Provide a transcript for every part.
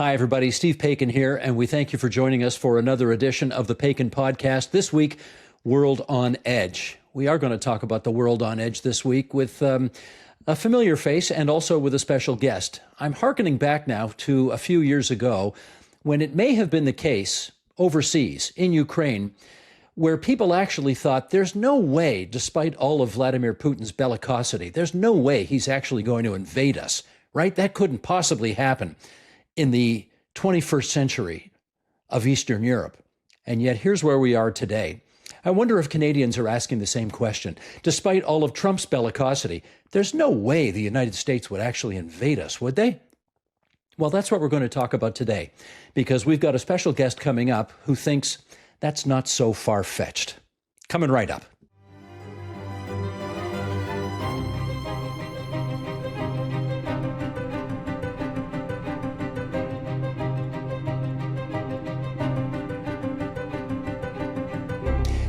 Hi, everybody. Steve Paikin here, and we thank you for joining us for another edition of the Paikin Podcast. This week, World on Edge. We are going to talk about the world on edge this week with a familiar face and also with a special guest. I'm hearkening back now to a few years ago when it may have been the case overseas in Ukraine where people actually thought there's no way, despite all of Vladimir Putin's bellicosity, there's no way he's actually going to invade us, right? That couldn't possibly happen in the 21st century of Eastern Europe. And yet here's where we are today. I wonder if Canadians are asking the same question. Despite all of Trump's bellicosity, there's no way the United States would actually invade us, would they? Well, that's what we're going to talk about today, because we've got a special guest coming up who thinks that's not so far-fetched. Coming right up.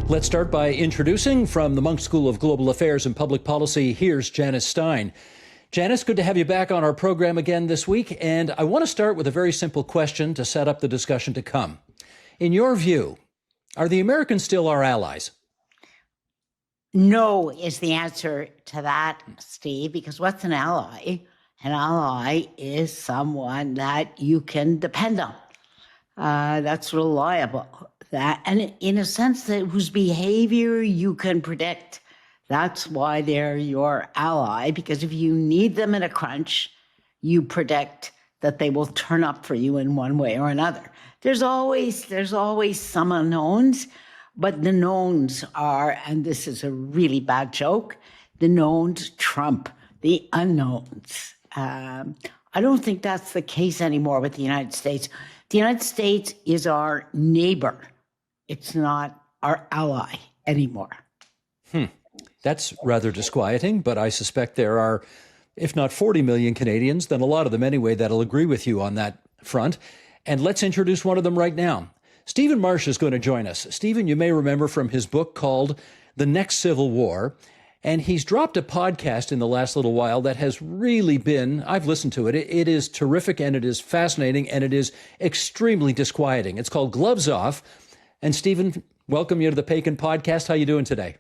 Let's start by introducing from the Munk School of Global Affairs and Public Policy, here's Janice Stein. Janice, good to have you back on our program again this week, and I want to start with a very simple question to set up the discussion to come. In your view, are the Americans still our allies? No is the answer to that, Steve, because what's an ally? An ally is someone that you can depend on, that's reliable, that, and in a sense that whose behavior you can predict. That's why they're your ally, because if you need them in a crunch, you predict that they will turn up for you in one way or another. There's always some unknowns, but the knowns are, and this is a really bad joke, the knowns trump the unknowns. I don't think that's the case anymore with the United States. The United States is our neighbor. It's not our ally anymore. That's rather disquieting, but I suspect there are, if not 40 million Canadians, then a lot of them anyway that'll agree with you on that front. And let's introduce one of them right now. Stephen Marche is going to join us. Stephen, you may remember from his book called The Next Civil War, and he's dropped a podcast in the last little while that has really been, I've listened to it, it is terrific and it is fascinating and it is extremely disquieting. It's called Gloves Off. And Stephen, welcome you to the Paikin Podcast. How you doing today?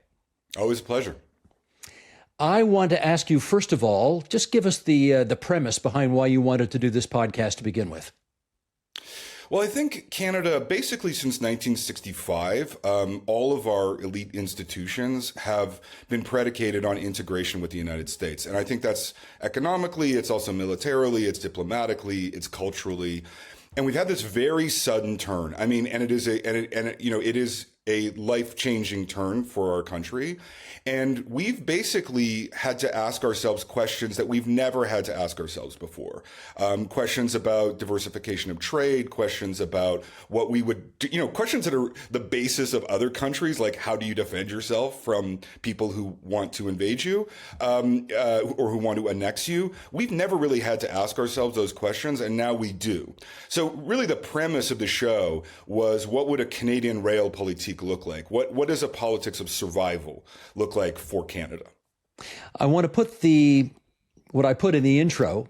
Always a pleasure. I want to ask you, first of all, just give us the premise behind why you wanted to do this podcast to begin with. Well, I think Canada, basically since 1965, all of our elite institutions have been predicated on integration with the United States. And I think that's economically, it's also militarily, it's diplomatically, it's culturally. And we've had this very sudden turn. I mean, and it is a life-changing turn for our country. And we've basically had to ask ourselves questions that we've never had to ask ourselves before. Questions about diversification of trade, questions about what we would do, questions that are the basis of other countries, like how do you defend yourself from people who want to invade you, or who want to annex you. We've never really had to ask ourselves those questions, and now we do. So really the premise of the show was, what would a Canadian realpolitik look like? What does a politics of survival look like for Canada? I want to put what I put in the intro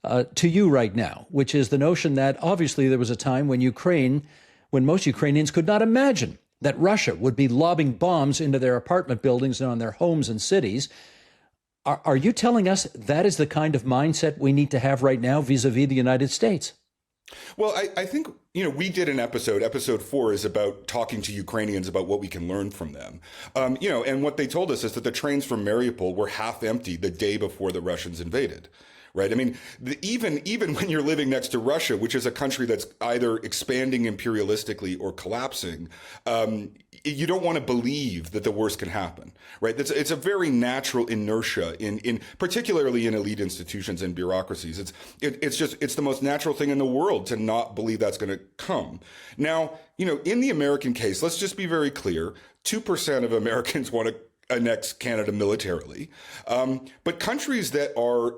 to you right now, which is the notion that obviously there was a time when most Ukrainians could not imagine that Russia would be lobbing bombs into their apartment buildings and on their homes and cities. Are you telling us that is the kind of mindset we need to have right now vis-a-vis the United States? Well, I think, we did an episode 4 is about talking to Ukrainians about what we can learn from them. And what they told us is that the trains from Mariupol were half empty the day before the Russians invaded. Right. I mean, even when you're living next to Russia, which is a country that's either expanding imperialistically or collapsing, you don't want to believe that the worst can happen. Right. It's a very natural inertia in particularly in elite institutions and bureaucracies. It's the most natural thing in the world to not believe that's going to come. Now, in the American case, let's just be very clear. 2% of Americans want to annex Canada militarily, but countries that are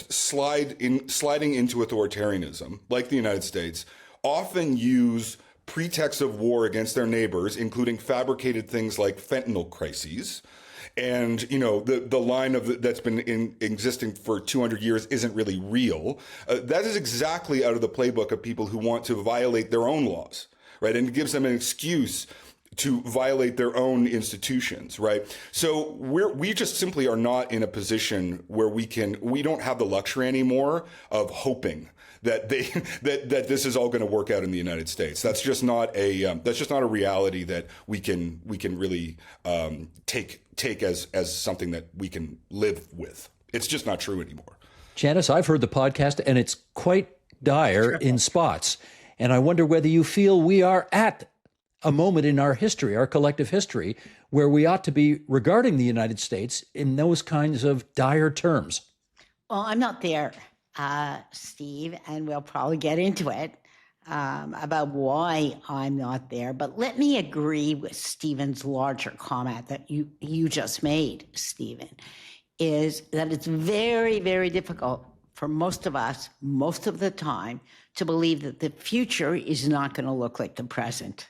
sliding into authoritarianism, like the United States, often use pretexts of war against their neighbors, including fabricated things like fentanyl crises, and the line that's been existing for 200 years isn't really real. That is exactly out of the playbook of people who want to violate their own laws, right? And it gives them an excuse to violate their own institutions, right? So we just simply are not in a position where we don't have the luxury anymore of hoping that that this is all going to work out in the United States. That's just not a reality that we can really take as something that we can live with. It's just not true anymore. Janice, I've heard the podcast, and it's quite dire in spots. And I wonder whether you feel we are at a moment in our history, our collective history, where we ought to be regarding the United States in those kinds of dire terms. Well, I'm not there, Steve, and we'll probably get into it about why I'm not there. But let me agree with Stephen's larger comment that you just made, Stephen, is that it's very, very difficult for most of us, most of the time, to believe that the future is not going to look like the present.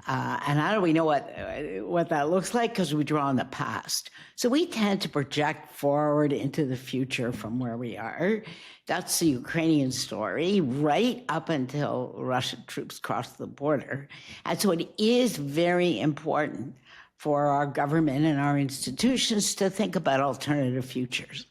And how do we know what that looks like? Because we draw on the past. So we tend to project forward into the future from where we are. That's the Ukrainian story, right up until Russian troops crossed the border. And so it is very important for our government and our institutions to think about alternative futures.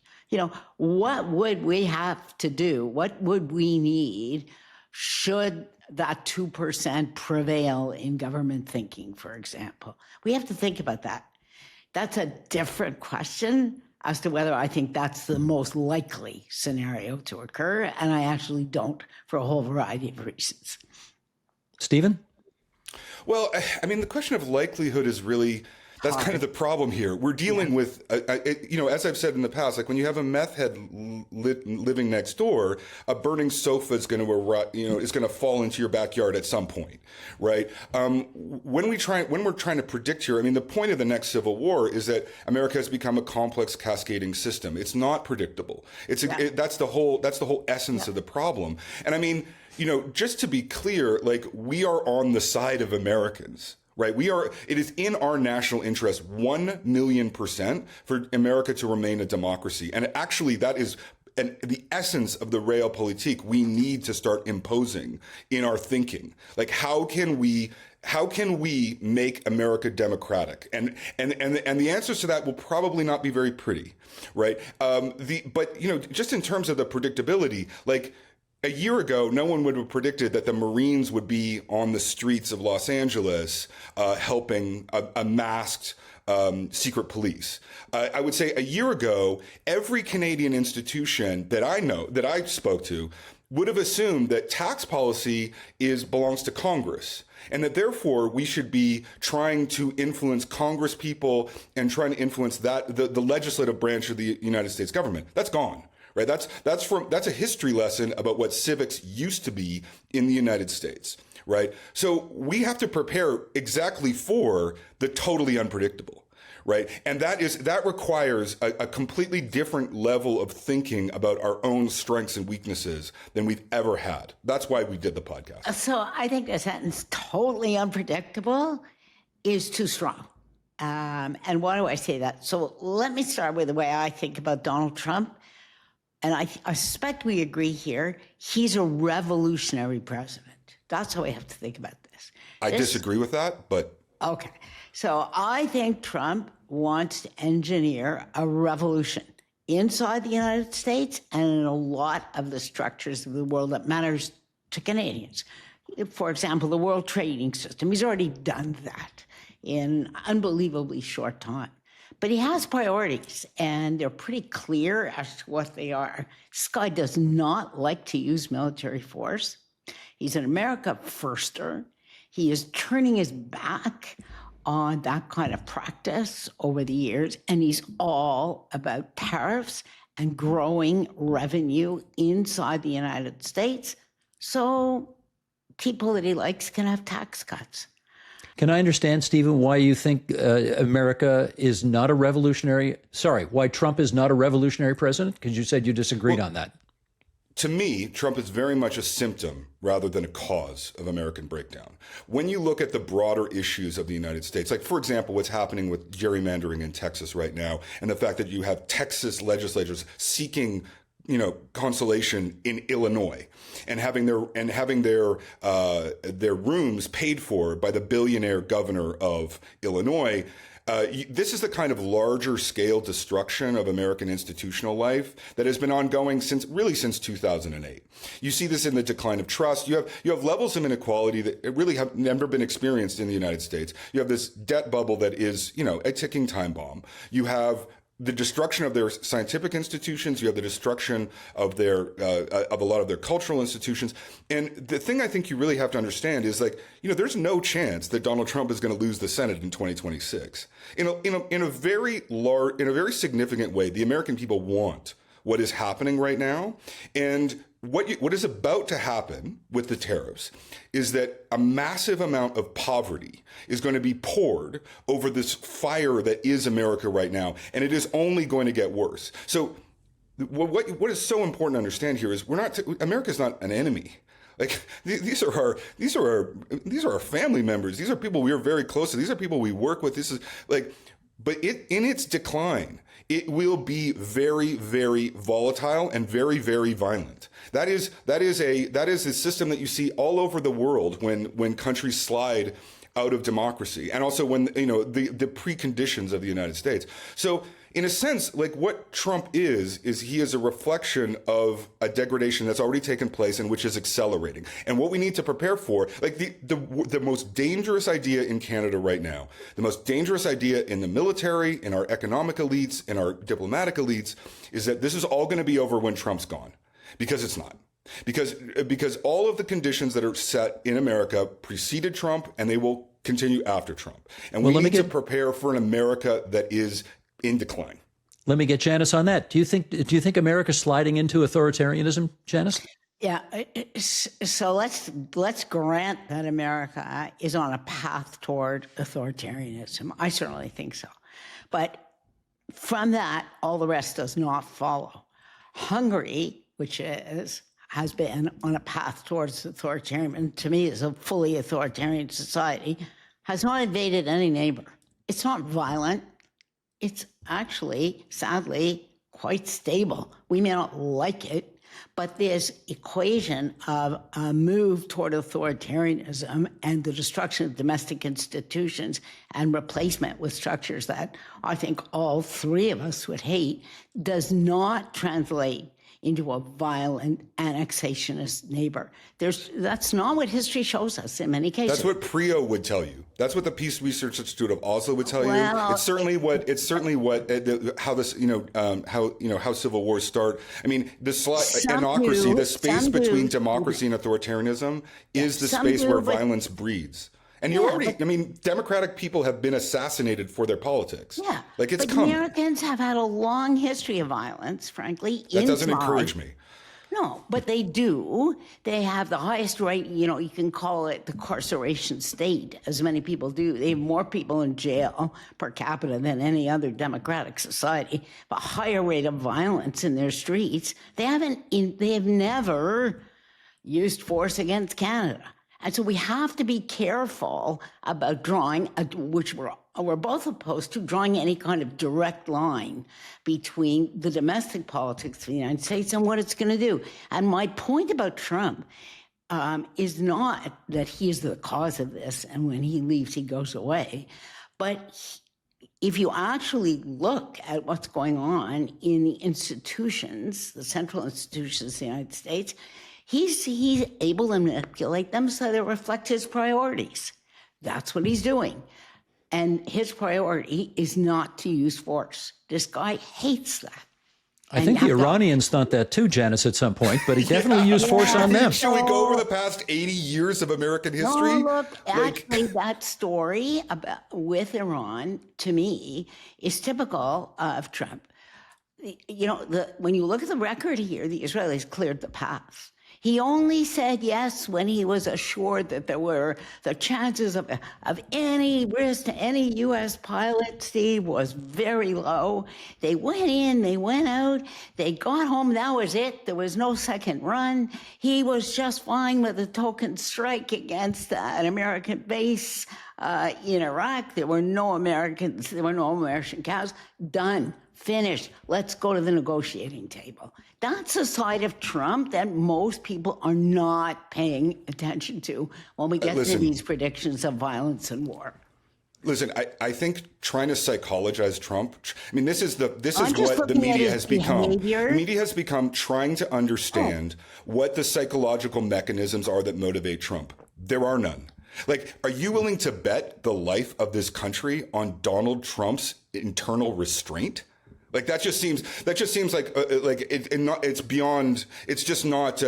What would we have to do? What would we need should that 2% prevail in government thinking, for example? We have to think about that. That's a different question as to whether I think that's the most likely scenario to occur, and I actually don't, for a whole variety of reasons. Stephen? Well, I mean, the question of likelihood is really, that's kind of the problem here. We're dealing with, as I've said in the past, like when you have a meth head living next door, a burning sofa is going to fall into your backyard at some point, right? When we're trying to predict here, I mean, the point of the next civil war is that America has become a complex cascading system. It's not predictable. That's the whole essence of the problem. And I mean, just to be clear, like we are on the side of Americans. Right. It is in our national interest 1,000,000% for America to remain a democracy. And actually, that is the essence of the realpolitik we need to start imposing in our thinking. Like, how can we make America democratic? And the answers to that will probably not be very pretty. Right. But just in terms of the predictability, like, a year ago, no one would have predicted that the Marines would be on the streets of Los Angeles helping a masked secret police. I would say a year ago, every Canadian institution that I spoke to, would have assumed that tax policy belongs to Congress, and that therefore we should be trying to influence Congress people and trying to influence the legislative branch of the United States government. That's gone. Right. That's a history lesson about what civics used to be in the United States. Right. So we have to prepare exactly for the totally unpredictable. Right. And that requires a completely different level of thinking about our own strengths and weaknesses than we've ever had. That's why we did the podcast. So I think the sentence totally unpredictable is too strong. And why do I say that? So let me start with the way I think about Donald Trump. And I suspect we agree here. He's a revolutionary president. That's how we have to think about this. I disagree with that, but... Okay. So I think Trump wants to engineer a revolution inside the United States and in a lot of the structures of the world that matters to Canadians. For example, the world trading system. He's already done that in unbelievably short time. But he has priorities, and they're pretty clear as to what they are. This guy does not like to use military force. He's an America firster. He is turning his back on that kind of practice over the years, and he's all about tariffs and growing revenue inside the United States so people that he likes can have tax cuts. Can I understand, Stephen, why you think why Trump is not a revolutionary president? Because you said you disagreed on that. to me, Trump is very much a symptom rather than a cause of American breakdown. When you look at the broader issues of the United States, like, for example, what's happening with gerrymandering in Texas right now, and the fact that you have Texas legislators seeking consolation in Illinois and having their rooms paid for by the billionaire governor of Illinois. This is the kind of larger scale destruction of American institutional life that has been ongoing since 2008. You see this in the decline of trust. You have levels of inequality that really have never been experienced in the United States. You have this debt bubble that is, a ticking time bomb. You have the destruction of their scientific institutions. You have the destruction of of a lot of their cultural institutions. And the thing I think you really have to understand is, there's no chance that Donald Trump is going to lose the Senate in 2026. In a very significant way, the American people want what is happening right now. And what is about to happen with the tariffs is that a massive amount of poverty is going to be poured over this fire that is America right now, and it is only going to get worse. So what is so important to understand here is America's not an enemy. Like, these are our family members. These are people we are very close to. These are people we work with. But in its decline, it will be very, very volatile and very, very violent. That is a system that you see all over the world when countries slide out of democracy, and also when the preconditions of the United States. So, in a sense, what Trump is he is a reflection of a degradation that's already taken place and which is accelerating. And what we need to prepare for, the most dangerous idea in Canada right now, the most dangerous idea in the military, in our economic elites, in our diplomatic elites, is that this is all going to be over when Trump's gone. Because it's not. Because all of the conditions that are set in America preceded Trump, and they will continue after Trump. And we need to prepare for an America that is in decline. Let me get Janice on that. Do you think America's sliding into authoritarianism, Janice? Yeah. So let's grant that America is on a path toward authoritarianism. I certainly think so. But from that, all the rest does not follow. Hungary, which has been on a path towards authoritarian, to me is a fully authoritarian society, has not invaded any neighbor. It's not violent. It's actually, sadly, quite stable. We may not like it, but this equation of a move toward authoritarianism and the destruction of domestic institutions and replacement with structures that I think all three of us would hate does not translate into a violent annexationist neighbor. That's not what history shows us in many cases. That's what PRIO would tell you. That's what the Peace Research Institute of Oslo would tell you. It's certainly how civil wars start. I mean, the space between democracy and authoritarianism is the space where violence breeds. And democratic people have been assassinated for their politics. Yeah, it's coming. Americans have had a long history of violence, frankly. That doesn't encourage me. No, but they do. They have the highest rate, you can call it the carceration state, as many people do. They have more people in jail per capita than any other democratic society, a higher rate of violence in their streets. They have never used force against Canada. And so we have to be careful about drawing, which we're both opposed to, drawing any kind of direct line between the domestic politics of the United States and what it's going to do. And my point about Trump is not that he is the cause of this, and when he leaves, he goes away. But if you actually look at what's going on in the institutions, the central institutions of the United States, he's able to manipulate them so they reflect his priorities. That's what he's doing. And his priority is not to use force. This guy hates that. I think the Iranians thought that too, Janice, at some point, but he definitely used force on them. Should we go over the past 80 years of American history? No, look, actually, that story with Iran, to me, is typical of Trump. When you look at the record here, the Israelis cleared the path. He only said yes when he was assured that there were the chances of any risk to any U.S. pilot, Steve, was very low. They went in, they went out, they got home. That was it. There was no second run. He was just fine with a token strike against an American base in Iraq. There were no Americans. There were no American cows. Done. Finished. Let's go to the negotiating table. That's a side of Trump that most people are not paying attention to when we get to these predictions of violence and war. Listen, I think trying to psychologize Trump. I mean, this is what the media has become. The media has become trying to understand what the psychological mechanisms are that motivate Trump. There are none. Like, are you willing to bet the life of this country on Donald Trump's internal restraint? Like that just seems like it's beyond. It's just not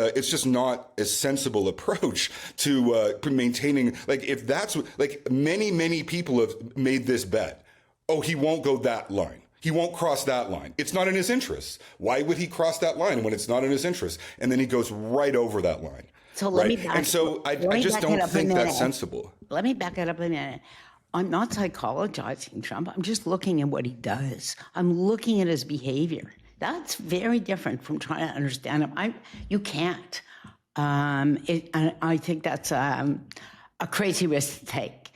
a sensible approach to maintaining. Like if that's like many people have made this bet. Oh, he won't go that line. He won't cross that line. It's not in his interest. Why would he cross that line when it's not in his interest? And then he goes right over that line. So let me back. And so I just don't think that's sensible. Let me back it up a minute. I'm not psychologizing Trump. I'm just looking at what he does. I'm looking at his behavior. That's very different from trying to understand him. You can't. I think that's a crazy risk to take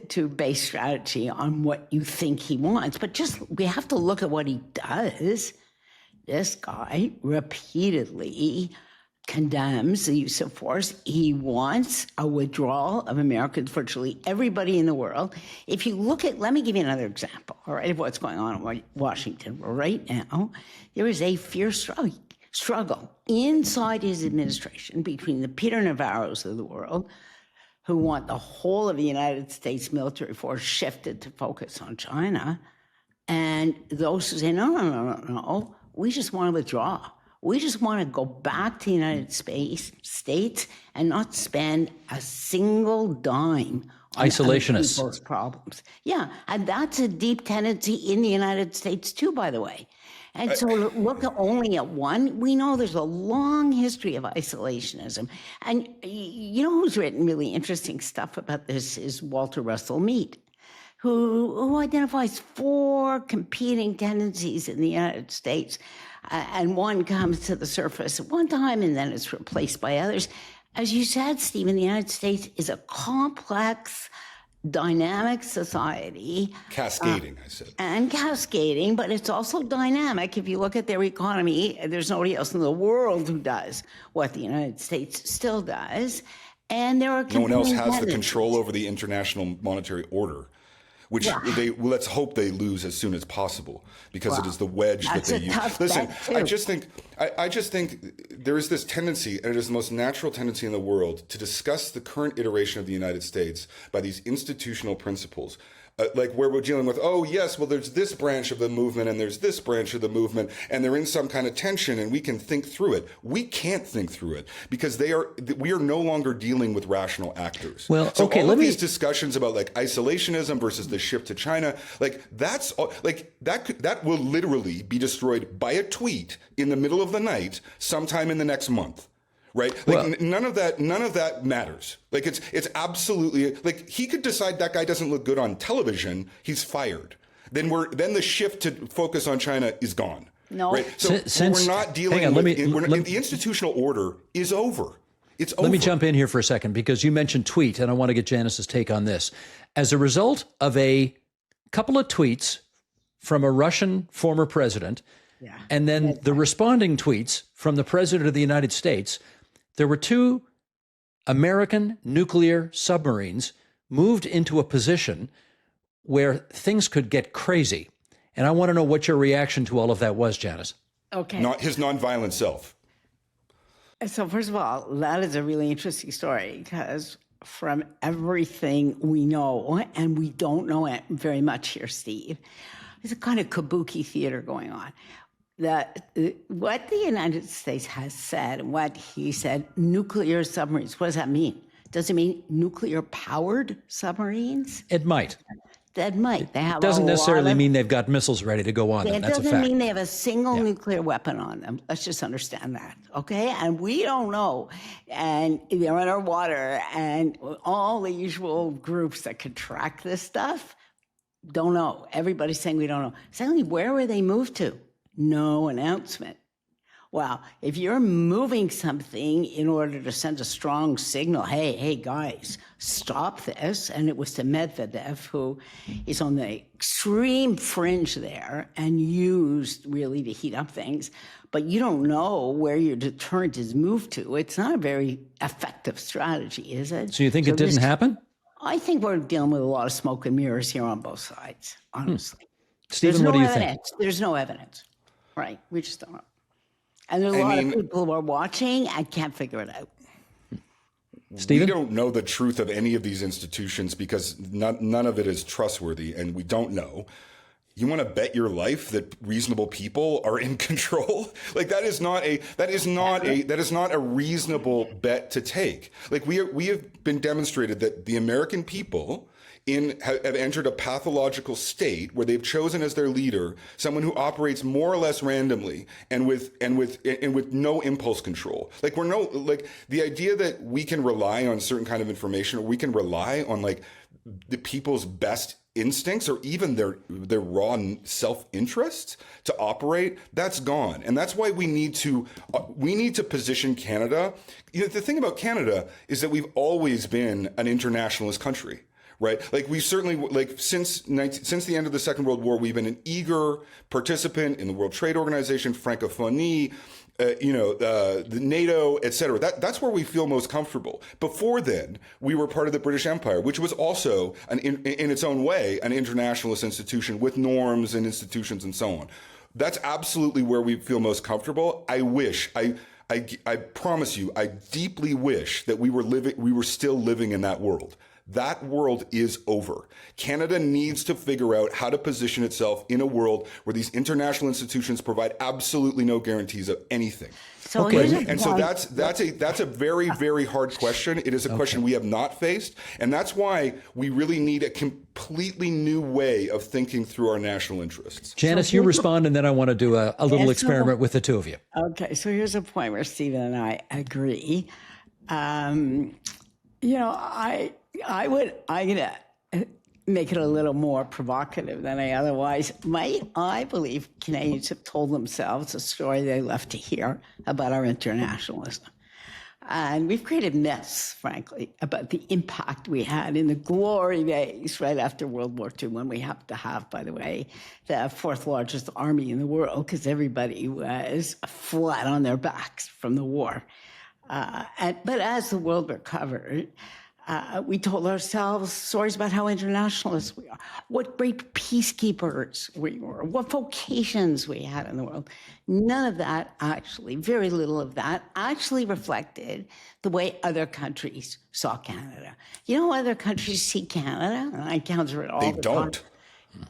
to base strategy on what you think he wants. But we have to look at what he does. This guy repeatedly condemns the use of force. He wants a withdrawal of Americans, virtually everybody in the world. If you look at, let me give you another example, all right, of what's going on in Washington right now. There is a fierce struggle inside his administration between the Peter Navarros of the world, who want the whole of the United States military force shifted to focus on China, and those who say, no, we just want to withdraw. We just want to go back to the United States and not spend a single dime on isolationists. People's problems. Yeah, and that's a deep tendency in the United States too, by the way. And so look only at one. We know there's a long history of isolationism. And you know who's written really interesting stuff about this is Walter Russell Mead, who identifies 4 competing tendencies in the United States. And one comes to the surface at one time and then it's replaced by others. As you said, Stephen, the United States is a complex, dynamic society. Cascading, I said. And cascading, but it's also dynamic. If you look at their economy, there's nobody else in the world who does what the United States still does. And there are no one else has the control over the international monetary order, which let's hope they lose as soon as possible, because it is the wedge that they use. Listen, I just think there is this tendency, and it is the most natural tendency in the world, to discuss the current iteration of the United States by these institutional principles. Like where we're dealing with, oh, yes, well, there's this branch of the movement and there's this branch of the movement, and they're in some kind of tension and we can think through it. We can't think through it because we are no longer dealing with rational actors. Well, so okay, all of these discussions about like isolationism versus the shift to China, like that's like that will literally be destroyed by a tweet in the middle of the night sometime in the next month. Right? Like none of that matters. Like it's absolutely like he could decide that guy doesn't look good on television, he's fired. Then the shift to focus on China is gone. No. Right? So we're not dealing with the institutional order is over. It's over. Let me jump in here for a second because you mentioned tweet and I want to get Janice's take on this. As a result of a couple of tweets from a Russian former president and then the responding tweets from the president of the United States, there were 2 American nuclear submarines moved into a position where things could get crazy. And I want to know what your reaction to all of that was, Janice. Okay. Not his nonviolent self. So first of all, that is a really interesting story because from everything we know, and we don't know it very much here, Steve, there's a kind of kabuki theater going on. What the United States has said, and what he said, nuclear submarines, what does that mean? Does it mean nuclear-powered submarines? It might. That might. They have Doesn't a necessarily lot of, mean they've got missiles ready to go on them. it That's a doesn't fact. mean they have a single nuclear weapon on them. Let's just understand that, okay? And we don't know. And they're underwater, and all the usual groups that can track this stuff don't know. Everybody's saying we don't know. Secondly, where were they moved to? No announcement. Well, if you're moving something in order to send a strong signal, hey, guys, stop this, and it was to Medvedev, who is on the extreme fringe there and used really to heat up things, but you don't know where your deterrent is moved to. It's not a very effective strategy, is it? So you think it didn't happen? I think we're dealing with a lot of smoke and mirrors here on both sides, honestly. Stephen, what do you think? There's no evidence, right? We just don't know. And there's a lot of people who are watching and can't figure it out. Stephen? We don't know the truth of any of these institutions because none of it is trustworthy, and we don't know. You want to bet your life that reasonable people are in control? Like that is not a reasonable bet to take. Like we have been demonstrated that the American people have entered a pathological state where they've chosen as their leader someone who operates more or less randomly and with no impulse control. Like the idea that we can rely on certain kind of information, or we can rely on like the people's best instincts or even their raw self-interest to operate, that's gone. And that's why we need to position Canada. You know, the thing about Canada is that we've always been an internationalist country. Right, like we certainly since the end of the Second World War, we've been an eager participant in the World Trade Organization, Francophonie, the NATO, etc. That's where we feel most comfortable. Before then, we were part of the British Empire, which was also in its own way an internationalist institution with norms and institutions and so on. That's absolutely where we feel most comfortable. I promise you, I deeply wish that we were still living in that world. That world is over. Canada needs to figure out how to position itself in a world where these international institutions provide absolutely no guarantees of anything. So that's a very, very hard question. It is a question we have not faced, and that's why we really need a completely new way of thinking through our national interests. Janice, you respond, and then I want to do a little experiment with the two of you. Okay, so here's a point where Stephen and I agree. I'm gonna make it a little more provocative than I otherwise might. I believe Canadians have told themselves a story they love to hear about our internationalism. And we've created myths, frankly, about the impact we had in the glory days right after World War II, when we happened to have, by the way, the fourth largest army in the world, because everybody was flat on their backs from the war. But as the world recovered, we told ourselves stories about how internationalist we are, what great peacekeepers we were, what vocations we had in the world. None of that actually, very little of that, actually reflected the way other countries saw Canada. You know how other countries see Canada? And I encounter it all the time.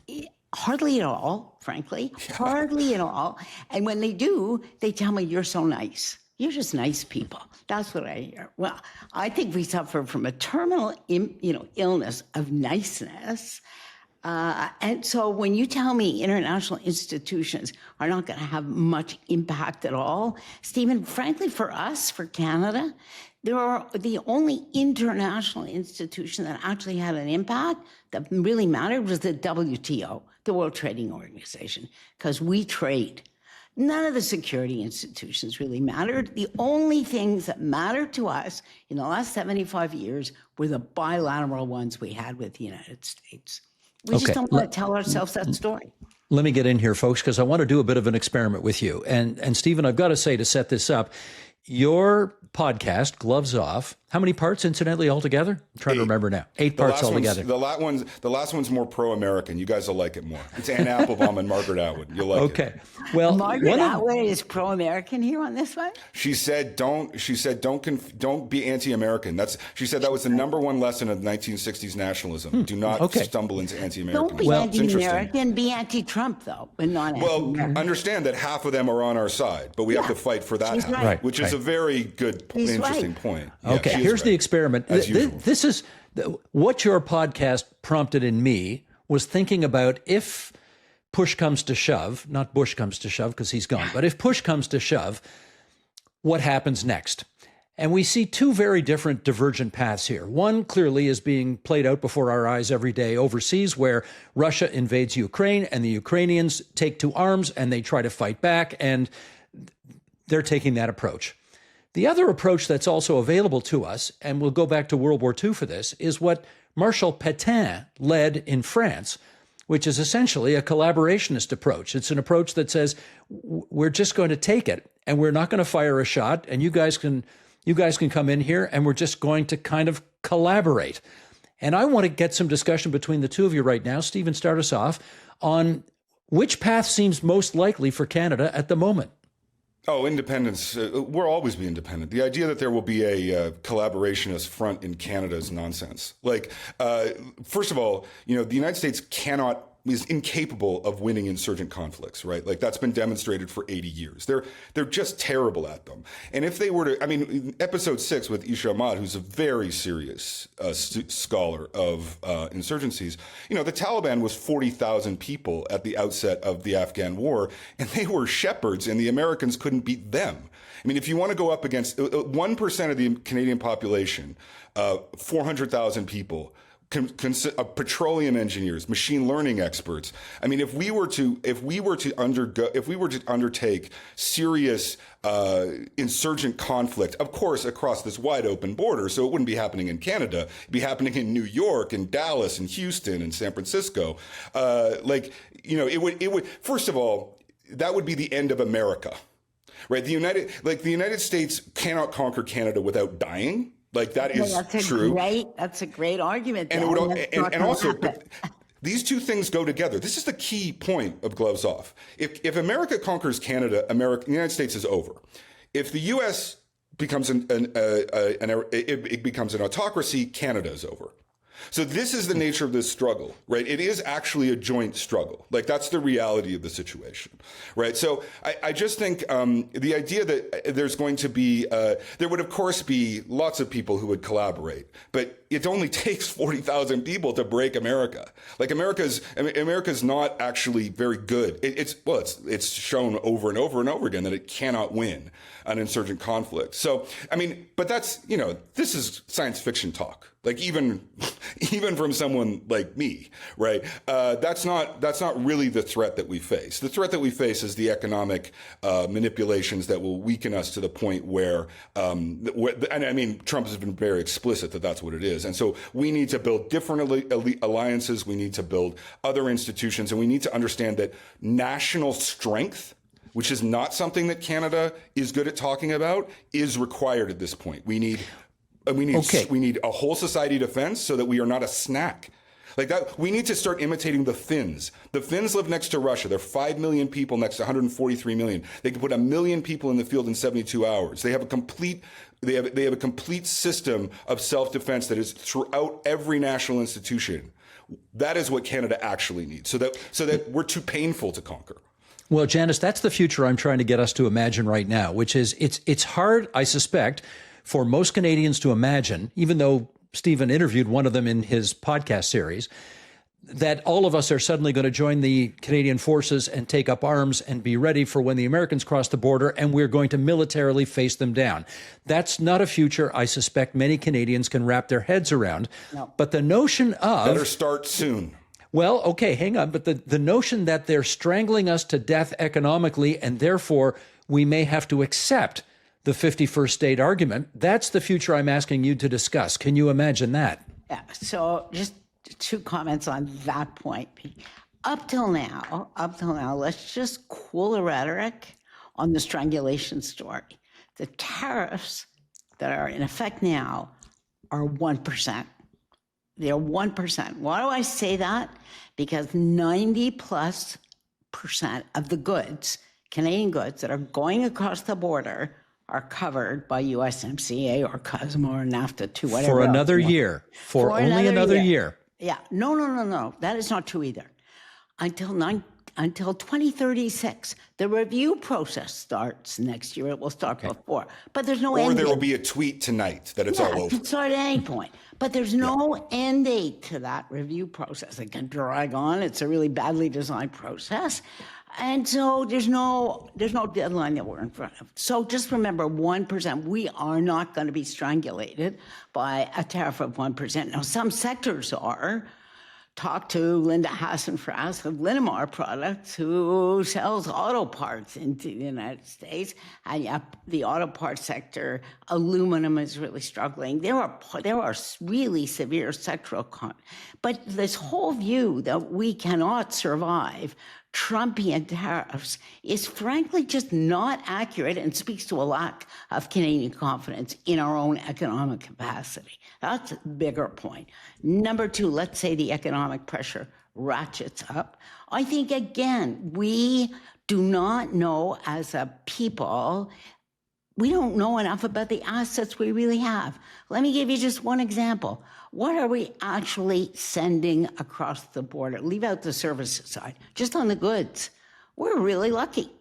They don't. Hardly at all, frankly. Yeah. Hardly at all. And when they do, they tell me, you're so nice. You're just nice people. That's what I hear. Well, I think we suffer from a terminal, illness of niceness. And so when you tell me international institutions are not going to have much impact at all, Stephen, frankly, for us, for Canada, the only international institution that actually had an impact that really mattered was the WTO, the World Trading Organization, because we trade. None of the security institutions really mattered. The only things that mattered to us in the last 75 years were the bilateral ones we had with the United States. We just don't want to tell ourselves that story. Let me get in here, folks, because I want to do a bit of an experiment with you. And Stephen, I've got to say, to set this up, your podcast, Gloves Off, how many parts, incidentally, altogether? I'm trying to remember now. 8 parts altogether. The last one's more pro-American. You guys will like it more. It's Anne Applebaum and Margaret Atwood. You'll like it. Okay. Well, Margaret Atwood is pro-American here on this one? She said, don't be anti-American. She said that was the number one lesson of 1960s nationalism. Do not stumble into anti-American. Don't be anti-American. Be anti-Trump, though, but not anti-American. Well, understand that half of them are on our side, but we have to fight for that half, which is a very good, interesting point. Okay, here's the experiment. This is what your podcast prompted in me was thinking about if push comes to shove, not Bush comes to shove because he's gone, but if push comes to shove, what happens next? And we see two very different divergent paths here. One clearly is being played out before our eyes every day overseas, where Russia invades Ukraine and the Ukrainians take to arms and they try to fight back, and they're taking that approach. The other approach that's also available to us, and we'll go back to World War II for this, is what Marshal Pétain led in France, which is essentially a collaborationist approach. It's an approach that says, we're just going to take it and we're not going to fire a shot, and you guys can come in here and we're just going to kind of collaborate. And I want to get some discussion between the two of you right now. Stephen, start us off on which path seems most likely for Canada at the moment. Oh, independence. We'll always be independent. The idea that there will be a collaborationist front in Canada is nonsense. First of all, the United States is incapable of winning insurgent conflicts, right? Like, that's been demonstrated for 80 years. They're just terrible at them. And if they were to, episode 6 with Isha Ahmad, who's a very serious scholar of insurgencies, the Taliban was 40,000 people at the outset of the Afghan war, and they were shepherds, and the Americans couldn't beat them. If you want to go up against 1% of the Canadian population, 400,000 people, petroleum engineers, machine learning experts. If we were to undertake serious insurgent conflict, of course, across this wide open border, so it wouldn't be happening in Canada, it'd be happening in New York and Dallas and Houston and San Francisco. It would. First of all, that would be the end of America, right? The United States cannot conquer Canada without dying. That is true. That's a great argument. And also, these two things go together. This is the key point of gloves off. If America conquers Canada, the United States is over. If the U.S. becomes it becomes an autocracy, Canada is over. So this is the nature of this struggle, right? It is actually a joint struggle. That's the reality of the situation, right? So I just think the idea that there's going to be, there would of course be lots of people who would collaborate, but it only takes 40,000 people to break America. America's not actually very good. It's shown over and over and over again that it cannot win an insurgent conflict. So, but that's, this is science fiction talk. Even from someone like me, right? That's not really the threat that we face. The threat that we face is the economic manipulations that will weaken us to the point where Trump has been very explicit that that's what it is. And so we need to build different alliances. We need to build other institutions, and we need to understand that national strength, which is not something that Canada is good at talking about, is required at this point. We need a whole society defense so that we are not a snack. We need to start imitating the Finns. The Finns live next to Russia. They're 5 million people next to 143 million. They can put 1 million people in the field in 72 hours. They have a complete system of self-defense that is throughout every national institution. That is what Canada actually needs, so that we're too painful to conquer. Well, Janice, that's the future I'm trying to get us to imagine right now, which is it's hard, I suspect, for most Canadians to imagine, even though Stephen interviewed one of them in his podcast series, that all of us are suddenly going to join the Canadian forces and take up arms and be ready for when the Americans cross the border, and we're going to militarily face them down. That's not a future I suspect many Canadians can wrap their heads around. No. But the notion of... Better start soon. Well, okay, hang on. But the notion that they're strangling us to death economically, and therefore we may have to accept the 51st state argument, that's the future I'm asking you to discuss. Can you imagine that? Yeah, so just 2 comments on that point. Up till now, let's just cool the rhetoric on the strangulation story. The tariffs that are in effect now are 1%. They're 1%. Why do I say that? Because 90+% of the goods, Canadian goods that are going across the border, are covered by USMCA or COSMA or NAFTA to whatever. For another year. For only another year. Yeah. No. That is not true either. Until until 2036. The review process starts next year. It will start before, but there's no end Or there date. will be a tweet tonight that it's all over. It can start at any point, but there's no end date to that review process. It can drag on. It's a really badly designed process. And so there's no deadline that we're in front of. So just remember, 1%, we are not going to be strangulated by a tariff of 1%. Now, some sectors are. Talk to Linda Hassenfratz of Linamar Products, who sells auto parts into the United States. And the auto parts sector, aluminum is really struggling. There are really severe sectoral but this whole view that we cannot survive Trumpian tariffs is frankly just not accurate and speaks to a lack of Canadian confidence in our own economic capacity. That's a bigger point. Number two, let's say the economic pressure ratchets up. I think, again, we do not know as a people, we don't know enough about the assets we really have. Let me give you just one example. What are we actually sending across the border? Leave out the services side, just on the goods. We're really lucky,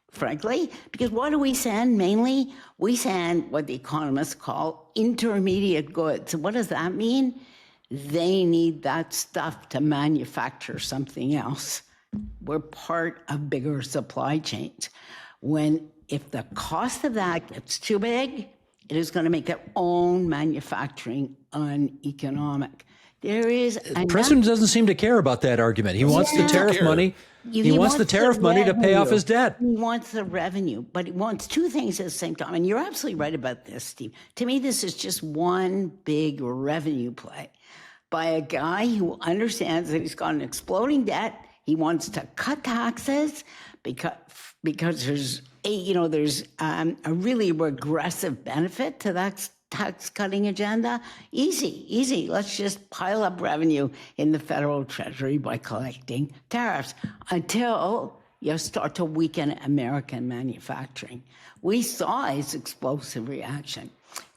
frankly, because what do we send mainly? We send what the economists call intermediate goods. And what does that mean? They need that stuff to manufacture something else. We're part of bigger supply chains. If the cost of that gets too big, it is going to make their own manufacturing uneconomic. The president doesn't seem to care about that argument. He wants the tariff money. He wants the tariff money to pay off his debt. He wants the revenue, but he wants two things at the same time. And you're absolutely right about this, Steve. To me, this is just one big revenue play by a guy who understands that he's got an exploding debt. He wants to cut taxes because there's a really regressive benefit to that tax cutting agenda. Easy. Let's just pile up revenue in the federal treasury by collecting tariffs until you start to weaken American manufacturing. We saw his explosive reaction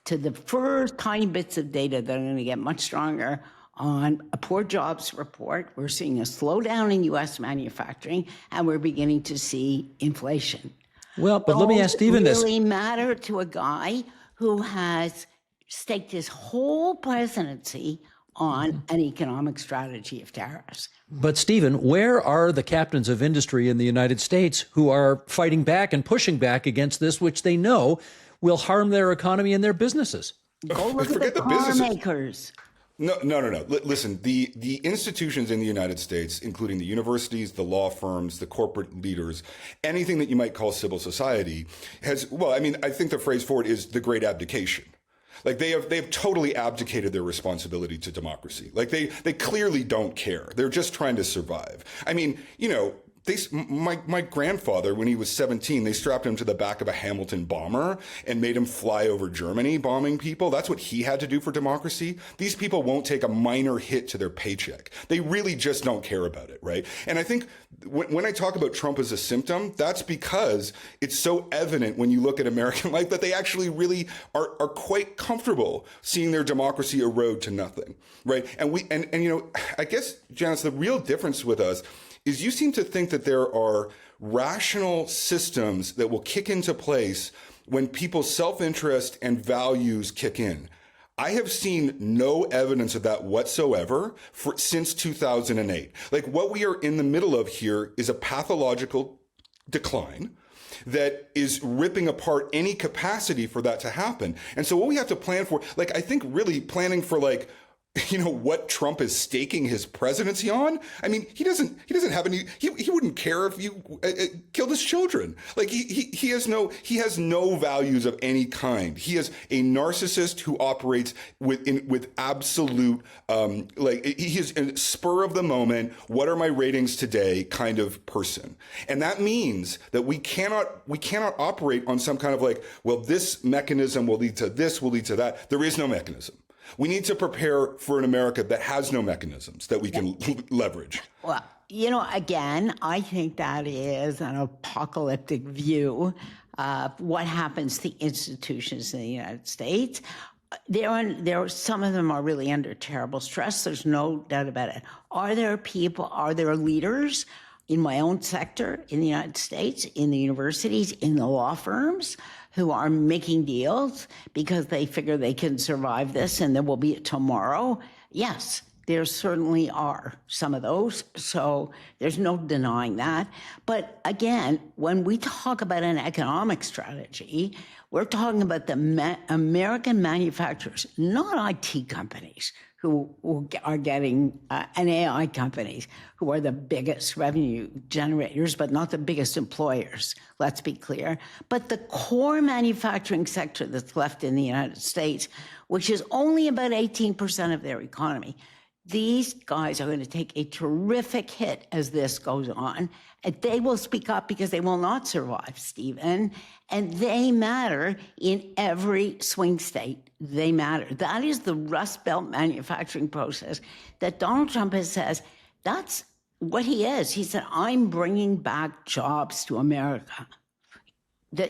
to the first tiny bits of data that are going to get much stronger on a poor jobs report. We're seeing a slowdown in U.S. manufacturing, and we're beginning to see inflation. Well, but let me ask Stephen this. Does it really matter to a guy who has staked his whole presidency on an economic strategy of tariffs? But Stephen, where are the captains of industry in the United States who are fighting back and pushing back against this, which they know will harm their economy and their businesses? Go look at the car makers. No. Listen, the institutions in the United States, including the universities, the law firms, the corporate leaders, anything that you might call civil society I think the phrase for it is the great abdication. Like they have totally abdicated their responsibility to democracy. Like they clearly don't care. They're just trying to survive. I mean, my grandfather, when he was 17, they strapped him to the back of a Hamilton bomber and made him fly over Germany bombing people. That's what he had to do for democracy. These people won't take a minor hit to their paycheck. They really just don't care about it, right? And I think when I talk about Trump as a symptom, that's because it's so evident when you look at American life that they actually really are quite comfortable seeing their democracy erode to nothing, right? And I guess, Janice, the real difference with us is you seem to think that there are rational systems that will kick into place when people's self-interest and values kick in. I have seen no evidence of that whatsoever since 2008. Like what we are in the middle of here is a pathological decline that is ripping apart any capacity for that to happen. And so what we have to plan for, I think really planning for what Trump is staking his presidency on. I mean, he doesn't have any, he wouldn't care if you killed his children. He has no values of any kind. He is a narcissist who operates with absolute, he is a spur of the moment, what are my ratings today kind of person. And that means that we cannot operate on some kind of this mechanism will lead to this, will lead to that. There is no mechanism. We need to prepare for an America that has no mechanisms that we can leverage. Well, again, I think that is an apocalyptic view of what happens to institutions in the United States. Some of them are really under terrible stress. There's no doubt about it. Are there leaders in my own sector, in the United States, in the universities, in the law firms, who are making deals because they figure they can survive this and there will be a tomorrow? Yes, there certainly are some of those. So there's no denying that. But again, when we talk about an economic strategy, we're talking about the American manufacturers, not IT companies who are getting, and AI companies who are the biggest revenue generators, but not the biggest employers, let's be clear. But the core manufacturing sector that's left in the United States, which is only about 18% of their economy, these guys are going to take a terrific hit as this goes on. And they will speak up because they will not survive, Stephen. And they matter in every swing state. They matter. That is the Rust Belt manufacturing process that Donald Trump has says that's what he is. He said, I'm bringing back jobs to America.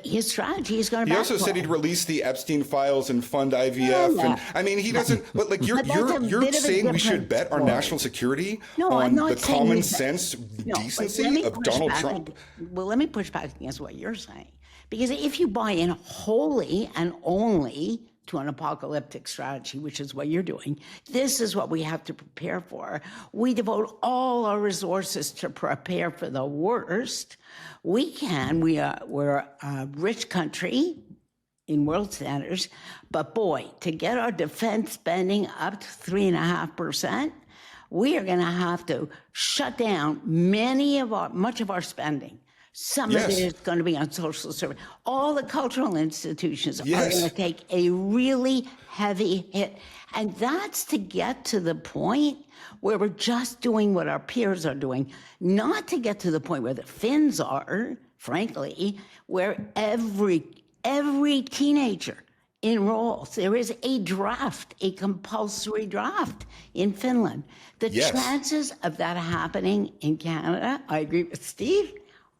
His strategy is going to. He also said he'd release the Epstein files and fund IVF. And I mean, he doesn't. But like you're saying, we should bet our national security on the common sense decency of Donald Trump. Well, let me push back against what you're saying, because if you buy in wholly and only to an apocalyptic strategy, which is what you're doing, this is what we have to prepare for. We devote all our resources to prepare for the worst. We're a rich country in world standards, but boy, to get our defense spending up to 3.5%, we are going to have to shut down much of our spending. Some of it is going to be on social service. All the cultural institutions are going to take a really heavy hit. And that's to get to the point where we're just doing what our peers are doing, not to get to the point where the Finns are, frankly, where every teenager enrolls. There is a draft, a compulsory draft in Finland. The chances of that happening in Canada, I agree with Steve,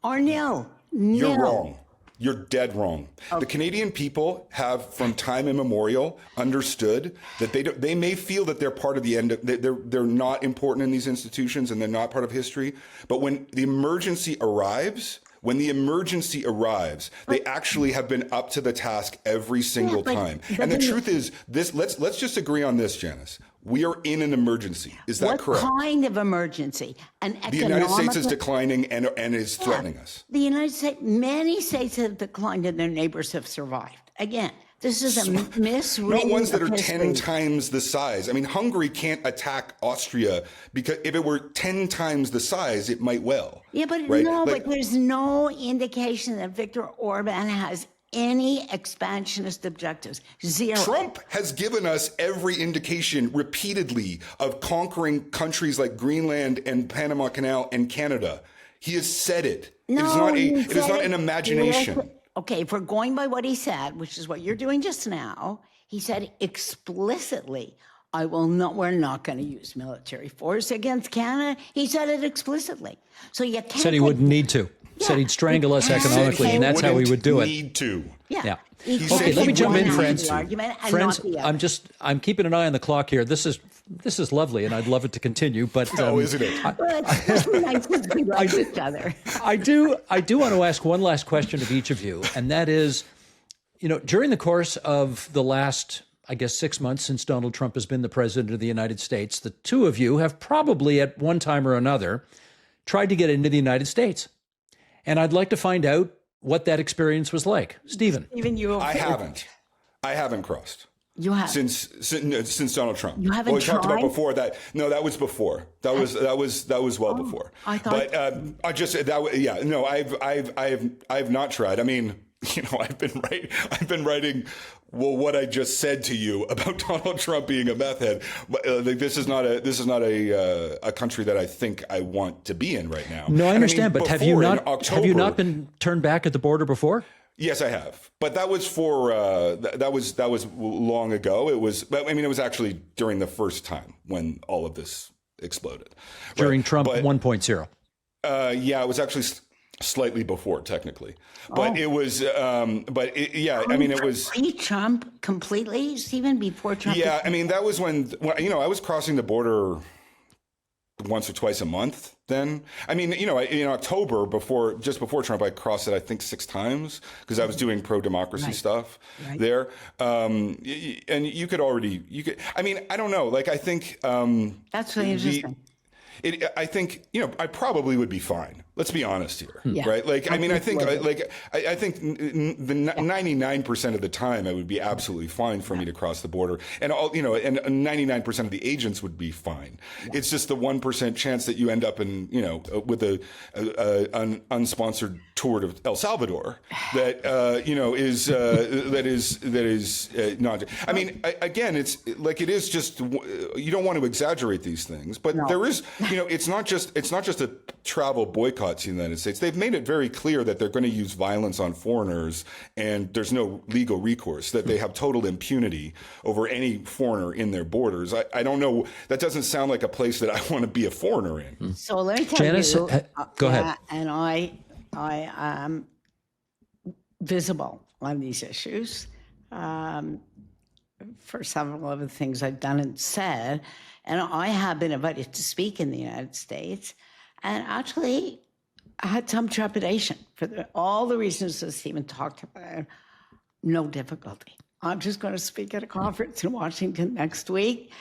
are nil. You're wrong. You're dead wrong. Okay. The Canadian people have, from time immemorial, understood that they may feel that they're part of the end. They're not important in these institutions and they're not part of history. But when the emergency arrives, they actually have been up to the task every single time. And the truth is, let's just agree on this, Janice. We are in an emergency. Is that correct? What kind of emergency? The United States is declining and is threatening us. The United States, many states have declined and their neighbors have survived. Again, this is a misreading. Not ones that are 10 times the size. I mean, Hungary can't attack Austria because if it were 10 times the size, it might well. Yeah, but but there's no indication that Viktor Orban has any expansionist objectives. Zero. Trump has given us every indication repeatedly of conquering countries like Greenland and Panama Canal and Canada. He has said it. It is not an imagination. Okay, if we're going by what he said, which is what you're doing just now, he said explicitly, we're not going to use military force against Canada. He said it explicitly. So you can't. Said he wouldn't need to. Yeah. Said he'd strangle us economically, and that's how he would do it. Need to. Yeah. Okay, let me jump in, friends. I'm keeping an eye on the clock here. This is lovely, and I'd love it to continue. But isn't it? I do want to ask one last question of each of you, and that is, during the course of the last, 6 months since Donald Trump has been the president of the United States, the two of you have probably at one time or another tried to get into the United States. And I'd like to find out what that experience was like. Stephen. I haven't crossed. You have since Donald Trump. You haven't we tried? Talked about before that. No, that was before. That was well before. I thought. But I've not tried. I mean, I've been writing. Well, what I just said to you about Donald Trump being a meth head, this is not a country that I think I want to be in right now. No, I understand, but have you not been turned back at the border before? Yes, I have, but that was that was long ago. It was actually during the first time when all of this exploded. During Trump 1.0. Yeah, it was actually. Slightly before, technically, but it was. It was pre-Trump completely, Stephen, before Trump. Yeah, I mean, that was when I was crossing the border once or twice a month then. I mean, in October just before Trump, I crossed it, I think 6 times because I was doing pro-democracy stuff there. And you could, I mean, I don't know. Like, I think that's really interesting. I think, I probably would be fine. Let's be honest here, Yeah. right? Like, I mean, I think, I think the 99% of the time, it would be absolutely fine for me to cross the border, and and 99% of the agents would be fine. Yeah. It's just the 1% chance that you end up in, with an unsponsored tour of El Salvador that, is not. I mean, again, it's like it is just you don't want to exaggerate these things, but there is, it's not just a travel boycott to the United States. They've made it very clear that they're going to use violence on foreigners, and there's no legal recourse, that they have total impunity over any foreigner in their borders. I don't know. That doesn't sound like a place that I want to be a foreigner in. So let me tell Janice, you. go ahead. And I am visible on these issues for several of the things I've done and said. And I have been invited to speak in the United States. And actually, I had some trepidation for all the reasons that Stephen talked about. No difficulty. I'm just going to speak at a conference in Washington next week,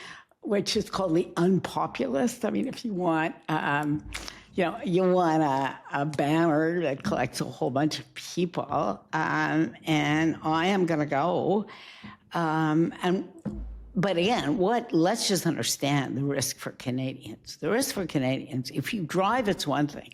which is called the Unpopulist. I mean, if you want, you want a banner that collects a whole bunch of people, and I am going to go. But again, let's just understand the risk for Canadians. The risk for Canadians, if you drive, it's one thing.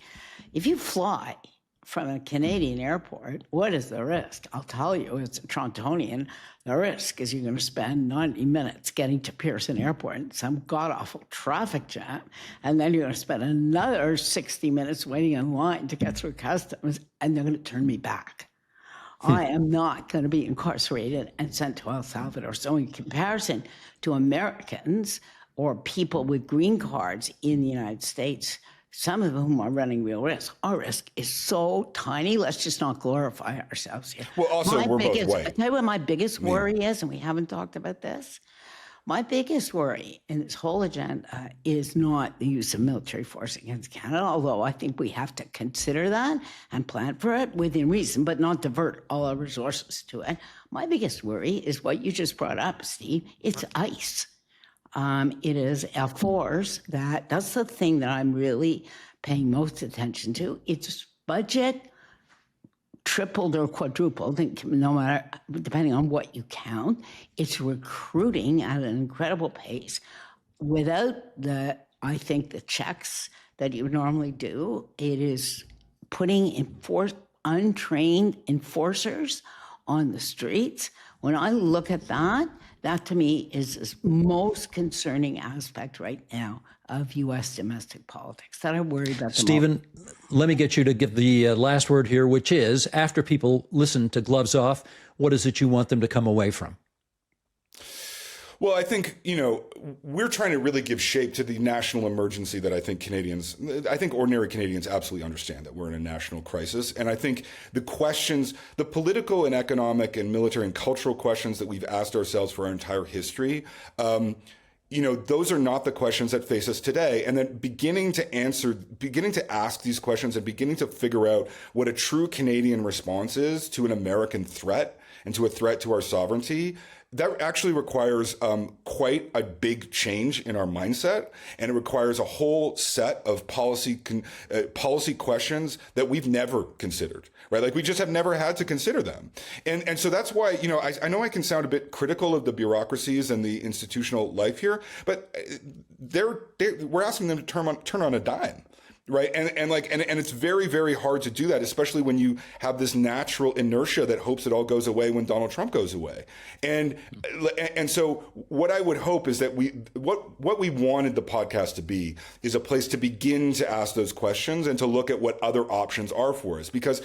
If you fly from a Canadian airport, what is the risk? I'll tell you, it's a Torontonian. The risk is you're going to spend 90 minutes getting to Pearson Airport in some god-awful traffic jam, and then you're going to spend another 60 minutes waiting in line to get through customs, and they're going to turn me back. I am not going to be incarcerated and sent to El Salvador. So in comparison to Americans or people with green cards in the United States, some of whom are running real risk, our risk is so tiny. Let's just not glorify ourselves here. Well, also, we're both white. I tell you what my biggest worry is, and we haven't talked about this. My biggest worry in this whole agenda is not the use of military force against Canada, although I think we have to consider that and plan for it within reason, but not divert all our resources to it. My biggest worry is what you just brought up, Steve. It's ICE. It is a force that's the thing that I'm really paying most attention to. Its budget tripled or quadrupled, no matter, depending on what you count. It's recruiting at an incredible pace without the checks that you would normally do. It is putting untrained enforcers on the streets. When I look at that to me is the most concerning aspect right now of U.S. domestic politics that I worry about. Stephen, let me get you to give the last word here, which is, after people listen to Gloves Off, what is it you want them to come away from? Well, I think, we're trying to really give shape to the national emergency that I think ordinary Canadians absolutely understand that we're in a national crisis. And I think the questions, the political and economic and military and cultural questions that we've asked ourselves for our entire history, those are not the questions that face us today. And then beginning to ask these questions and beginning to figure out what a true Canadian response is to an American threat and to a threat to our sovereignty, that actually requires quite a big change in our mindset, and it requires a whole set of policy questions that we've never considered, right? Like we just have never had to consider them, and so that's why I know I can sound a bit critical of the bureaucracies and the institutional life here, but we're asking them to turn on a dime. Right. And it's very, very hard to do that, especially when you have this natural inertia that hopes it all goes away when Donald Trump goes away. And so what I would hope is that what we wanted the podcast to be is a place to begin to ask those questions and to look at what other options are for us. Because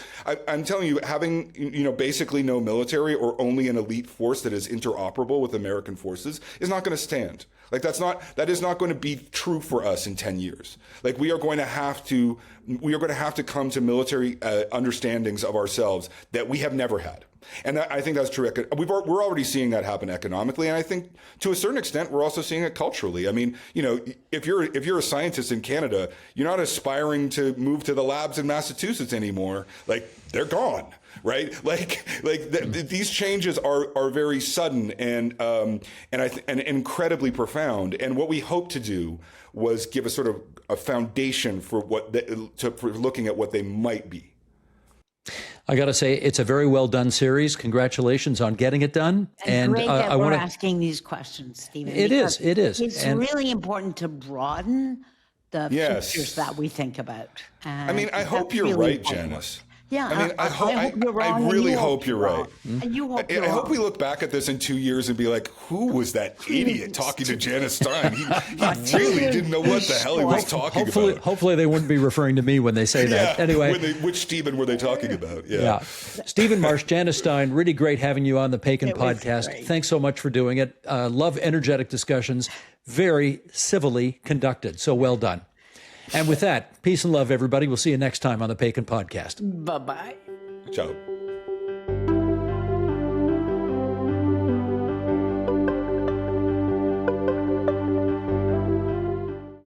I'm telling you, having, basically no military or only an elite force that is interoperable with American forces is not going to stand. Like that is not going to be true for us in 10 years. Like we are going to have going to have to come to military understandings of ourselves that we have never had. And I think that's true. We're already seeing that happen economically, and I think to a certain extent we're also seeing it culturally. I mean, if you're a scientist in Canada, you're not aspiring to move to the labs in Massachusetts anymore. Like, they're gone, right? These changes are very sudden and incredibly profound. And what we hope to do was give a sort of a foundation for for looking at what they might be. I got to say, it's a very well done series. Congratulations on getting it done. And great that we're asking these questions, Stephen. It is. It's really important to broaden the features that we think about. I mean, I hope you're right, Janice. Yeah, I mean, I hope you're wrong. I really hope you're right. And you hope you're I hope wrong. we look back at this in 2 years and be like, who was that idiot talking to Janice Stein? He really didn't know what the hell he was talking about. Hopefully they wouldn't be referring to me when they say that. Anyway. Which Stephen were they talking about? Yeah. Stephen Marche, Janice Stein, really great having you on the Paikin podcast. Great. Thanks so much for doing it. Love energetic discussions. Very civilly conducted. So well done. And with that, peace and love, everybody. We'll see you next time on the Paikin podcast. Bye-bye. Ciao.